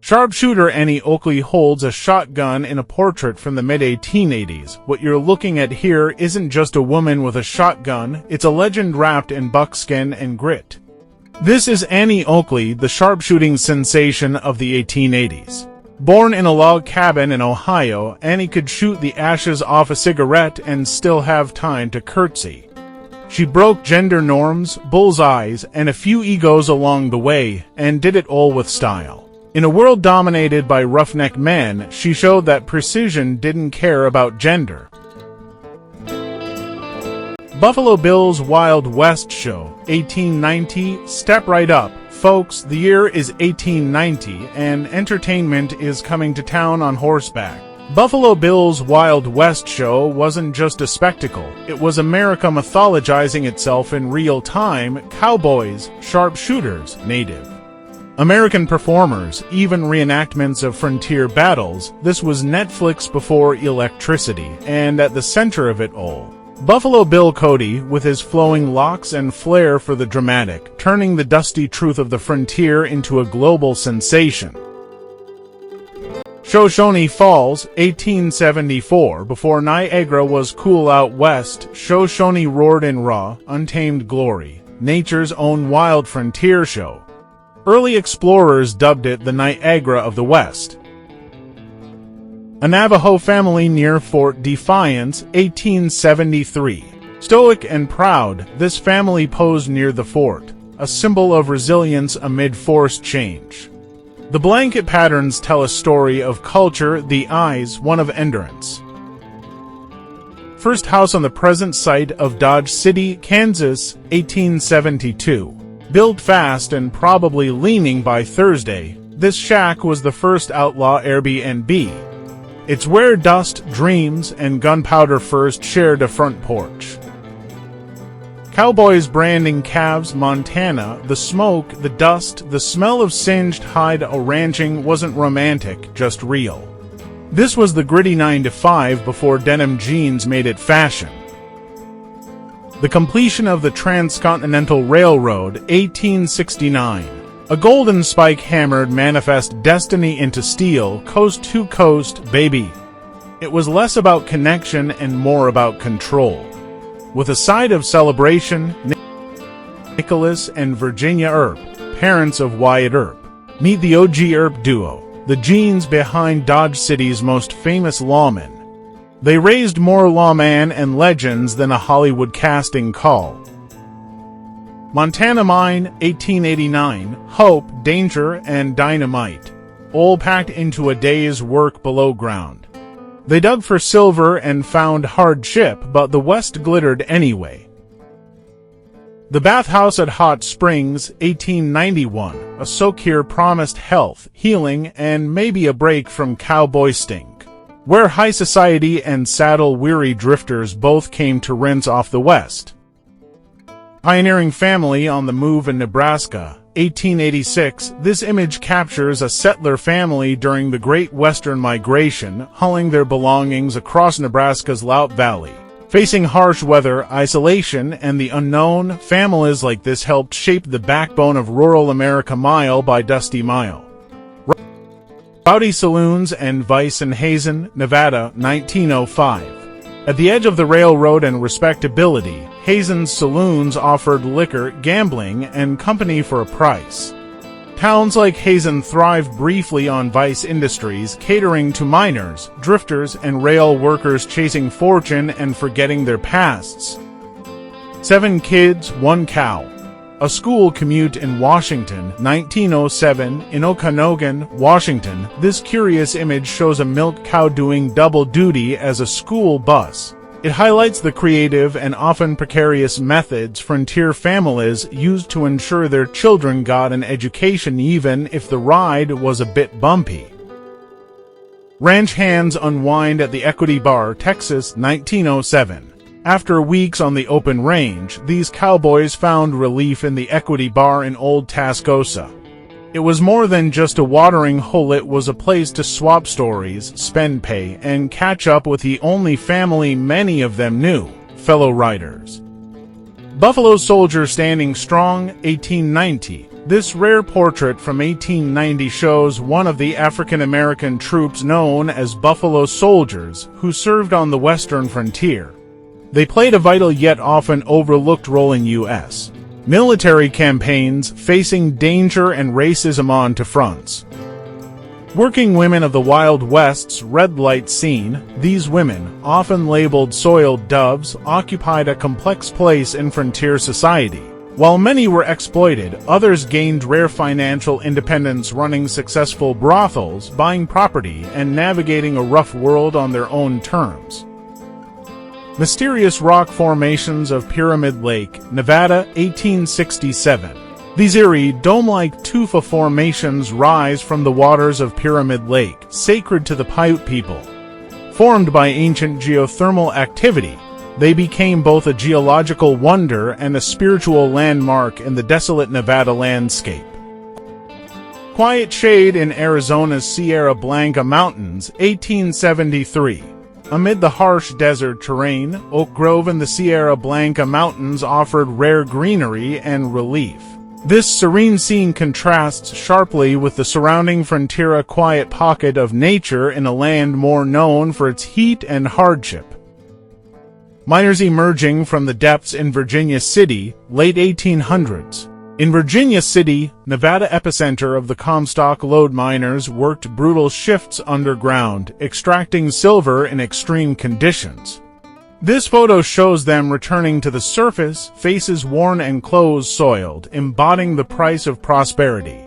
Sharpshooter Annie Oakley holds a shotgun in a portrait from the mid-1880s. What you're looking at here isn't just a woman with a shotgun, it's a legend wrapped in buckskin and grit. This is Annie Oakley, the sharpshooting sensation of the 1880s. Born in a log cabin in Ohio, Annie could shoot the ashes off a cigarette and still have time to curtsy. She broke gender norms, bullseyes, and a few egos along the way, and did it all with style. In a world dominated by roughneck men, she showed that precision didn't care about gender. Buffalo Bill's Wild West Show, 1890. Step right up, folks, the year is 1890, and entertainment is coming to town on horseback. Buffalo Bill's Wild West Show wasn't just a spectacle, it was America mythologizing itself in real time, cowboys, sharpshooters, native American performers, even reenactments of frontier battles. This was Netflix before electricity, and at the center of it all, Buffalo Bill Cody, with his flowing locks and flair for the dramatic, turning the dusty truth of the frontier into a global sensation. Shoshone Falls, 1874. Before Niagara was cool out west, Shoshone roared in raw, untamed glory, nature's own wild frontier show. Early explorers dubbed it the Niagara of the West. A Navajo family near Fort Defiance, 1873. Stoic and proud, this family posed near the fort, a symbol of resilience amid forced change. The blanket patterns tell a story of culture, the eyes, one of endurance. First house on the present site of Dodge City, Kansas, 1872. Built fast and probably leaning by Thursday, this shack was the first outlaw Airbnb. It's where dust, dreams, and gunpowder first shared a front porch. Cowboys branding calves, Montana. The smoke, the dust, the smell of singed hide. Ranching wasn't romantic, just real. This was the gritty 9-to-5 before denim jeans made it fashion. The completion of the Transcontinental Railroad, 1869. A golden spike hammered manifest destiny into steel, coast to coast, baby. It was less about connection and more about control. With a side of celebration, Nicholas and Virginia Earp, parents of Wyatt Earp. Meet the OG Earp duo, the genes behind Dodge City's most famous lawmen. They raised more lawmen and legends than a Hollywood casting call. Montana Mine, 1889, hope, danger, and dynamite, all packed into a day's work below ground. They dug for silver and found hardship, but the West glittered anyway. The bathhouse at Hot Springs, 1891, a soak here promised health, healing, and maybe a break from cowboy stink, where high society and saddle-weary drifters both came to rinse off the West. Pioneering family on the move in Nebraska, 1886. This image captures a settler family during the Great Western Migration, hauling their belongings across Nebraska's Loup Valley. Facing harsh weather, isolation, and the unknown, families like this helped shape the backbone of rural America mile by dusty mile. Rowdy Saloons and Vice in Hazen, Nevada, 1905. At the edge of the railroad and respectability, Hazen's saloons offered liquor, gambling, and company for a price. Towns like Hazen thrived briefly on vice industries, catering to miners, drifters, and rail workers chasing fortune and forgetting their pasts. 7 kids, 1 cow. A school commute in Washington, 1907, in Okanogan, Washington. This curious image shows a milk cow doing double duty as a school bus. It highlights the creative and often precarious methods frontier families used to ensure their children got an education even if the ride was a bit bumpy. Ranch hands unwind at the Equity Bar, Texas, 1907. After weeks on the open range, these cowboys found relief in the Equity Bar in Old Tascosa. It was more than just a watering hole, it was a place to swap stories, spend pay, and catch up with the only family many of them knew, fellow riders. Buffalo Soldier standing strong, 1890. This rare portrait from 1890 shows one of the African-American troops known as Buffalo Soldiers who served on the western frontier. They played a vital yet often overlooked role in U.S. military campaigns, facing danger and racism on to fronts. Working women of the Wild West's red light scene, these women, often labeled soiled doves, occupied a complex place in frontier society. While many were exploited, others gained rare financial independence running successful brothels, buying property, and navigating a rough world on their own terms. Mysterious rock formations of Pyramid Lake, Nevada, 1867. These eerie, dome-like tufa formations rise from the waters of Pyramid Lake, sacred to the Paiute people. Formed by ancient geothermal activity, they became both a geological wonder and a spiritual landmark in the desolate Nevada landscape. Quiet Shade in Arizona's Sierra Blanca Mountains, 1873. Amid the harsh desert terrain, Oak Grove in the Sierra Blanca Mountains offered rare greenery and relief. This serene scene contrasts sharply with the surrounding frontier, a quiet pocket of nature in a land more known for its heat and hardship. Miners emerging from the depths in Virginia City, late 1800s. In Virginia City, Nevada epicenter of the Comstock Lode miners worked brutal shifts underground, extracting silver in extreme conditions. This photo shows them returning to the surface, faces worn and clothes soiled, embodying the price of prosperity.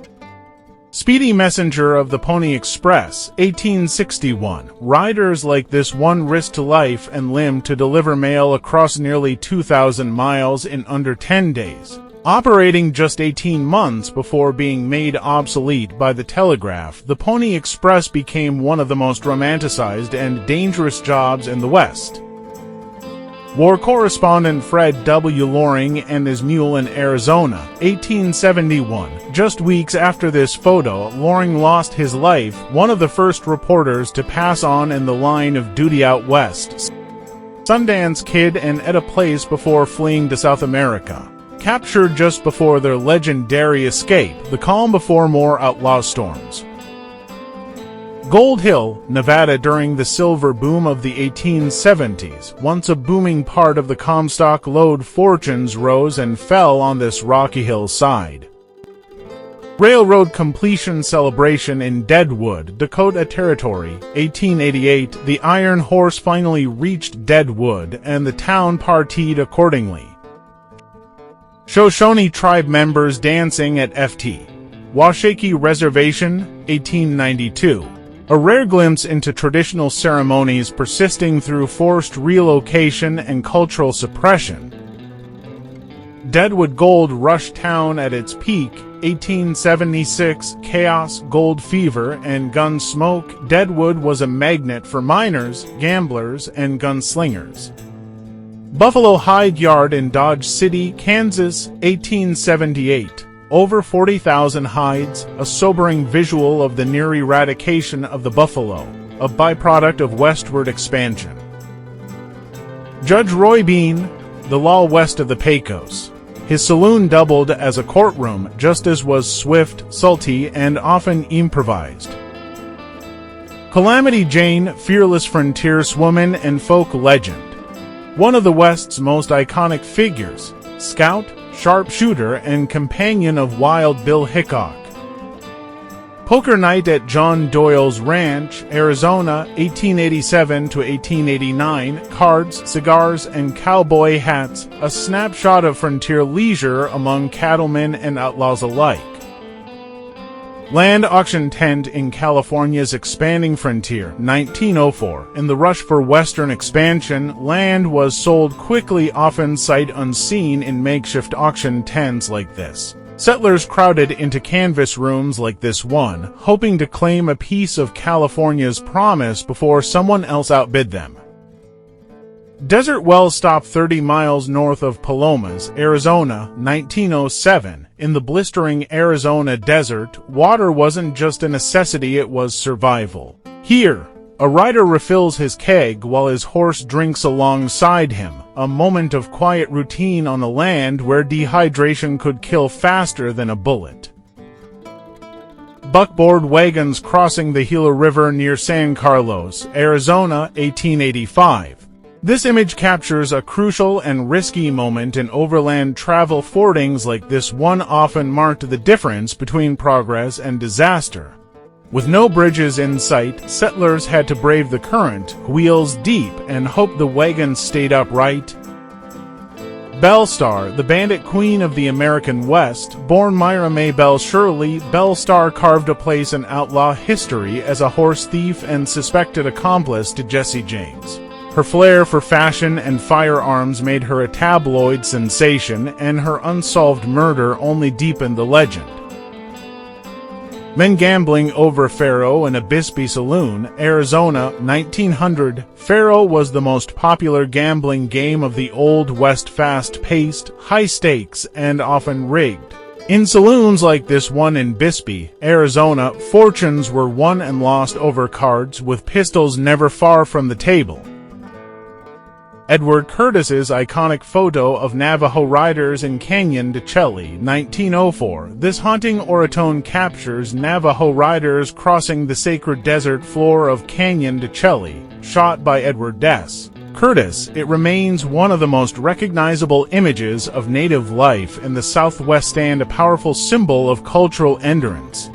Speedy Messenger of the Pony Express, 1861. Riders like this one risked life and limb to deliver mail across nearly 2,000 miles in under 10 days. Operating just 18 months before being made obsolete by the telegraph, the Pony Express became one of the most romanticized and dangerous jobs in the West. War correspondent Fred W. Loring and his mule in Arizona, 1871. Just weeks after this photo, Loring lost his life, one of the first reporters to pass on in the line of duty out west. Sundance Kid and At a Place before fleeing to South America. Captured just before their legendary escape, the calm before more outlaw storms. Gold Hill, Nevada during the silver boom of the 1870s, once a booming part of the Comstock Lode fortunes rose and fell on this rocky hillside. Railroad completion celebration in Deadwood, Dakota Territory, 1888, the Iron Horse finally reached Deadwood and the town partied accordingly. Shoshone tribe members dancing at Ft. Washakie Reservation, 1892. A rare glimpse into traditional ceremonies persisting through forced relocation and cultural suppression. Deadwood Gold Rush Town at its peak, 1876, chaos, gold fever, and gun smoke. Deadwood was a magnet for miners, gamblers, and gunslingers. Buffalo Hide Yard in Dodge City, Kansas, 1878. Over 40,000 hides, a sobering visual of the near eradication of the buffalo, a byproduct of westward expansion. Judge Roy Bean, the law west of the Pecos. His saloon doubled as a courtroom, just as was swift, salty, and often improvised. Calamity Jane, fearless frontierswoman and folk legend. One of the West's most iconic figures, scout, sharpshooter, and companion of Wild Bill Hickok. Poker night at John Doyle's Ranch, Arizona, 1887 to 1889, cards, cigars, and cowboy hats, a snapshot of frontier leisure among cattlemen and outlaws alike. Land auction tent in California's expanding frontier, 1904. In the rush for western expansion, land was sold quickly, often sight unseen in makeshift auction tents like this. Settlers crowded into canvas rooms like this one, hoping to claim a piece of California's promise before someone else outbid them. Desert well stop 30 miles north of Palomas, Arizona, 1907. In the blistering Arizona desert, water wasn't just a necessity, it was survival. Here, a rider refills his keg while his horse drinks alongside him, a moment of quiet routine on a land where dehydration could kill faster than a bullet. buckboard wagons crossing the Gila River near San Carlos, Arizona, 1885. This image captures a crucial and risky moment in overland travel. Fordings like this one often marked the difference between progress and disaster. With no bridges in sight, settlers had to brave the current, wheels deep, and hope the wagons stayed upright. Belle Starr, the bandit queen of the American West, born Myra May Bell Shirley, Belle Starr carved a place in outlaw history as a horse thief and suspected accomplice to Jesse James. Her flair for fashion and firearms made her a tabloid sensation, and her unsolved murder only deepened the legend. Men gambling over faro in a Bisbee saloon, Arizona, 1900. Faro was the most popular gambling game of the Old West, fast-paced, high stakes, and often rigged. In saloons like this one in Bisbee, Arizona, fortunes were won and lost over cards, with pistols never far from the table. Edward Curtis's iconic photo of Navajo riders in Canyon de Chelly, 1904. This haunting orotone captures Navajo riders crossing the sacred desert floor of Canyon de Chelly, shot by Edward Des. Curtis. It remains one of the most recognizable images of native life in the Southwest and a powerful symbol of cultural endurance.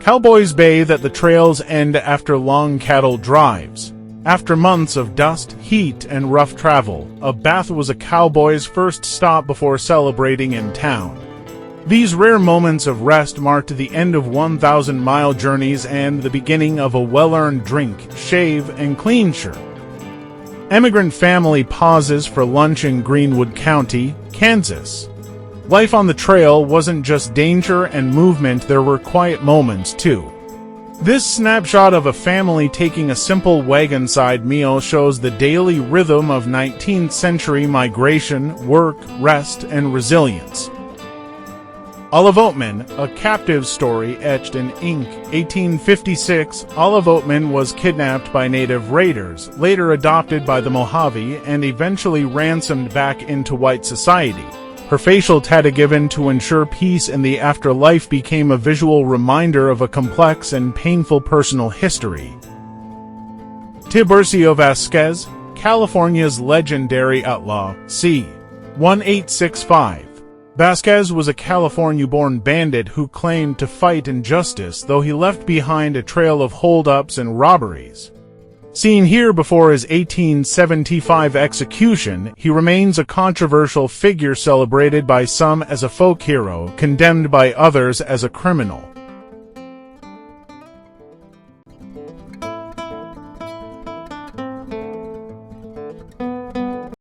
Cowboys bathe at the trail's end after long cattle drives. After months of dust, heat, and rough travel, a bath was a cowboy's first stop before celebrating in town. These rare moments of rest marked the end of 1,000-mile journeys and the beginning of a well-earned drink, shave, and clean shirt. Emigrant family pauses for lunch in Greenwood County, Kansas. Life on the trail wasn't just danger and movement, there were quiet moments too. This snapshot of a family taking a simple wagon-side meal shows the daily rhythm of 19th century migration, work, rest, and resilience. Olive Oatman, a captive story etched in ink, 1856. Olive Oatman was kidnapped by native raiders, later adopted by the Mojave, and eventually ransomed back into white society. Her facial tattoo given to ensure peace in the afterlife became a visual reminder of a complex and painful personal history. Tiburcio Vasquez, California's legendary outlaw, c. 1865. Vasquez was a California-born bandit who claimed to fight injustice, though he left behind a trail of holdups and robberies. Seen here before his 1875 execution, he remains a controversial figure, celebrated by some as a folk hero, condemned by others as a criminal.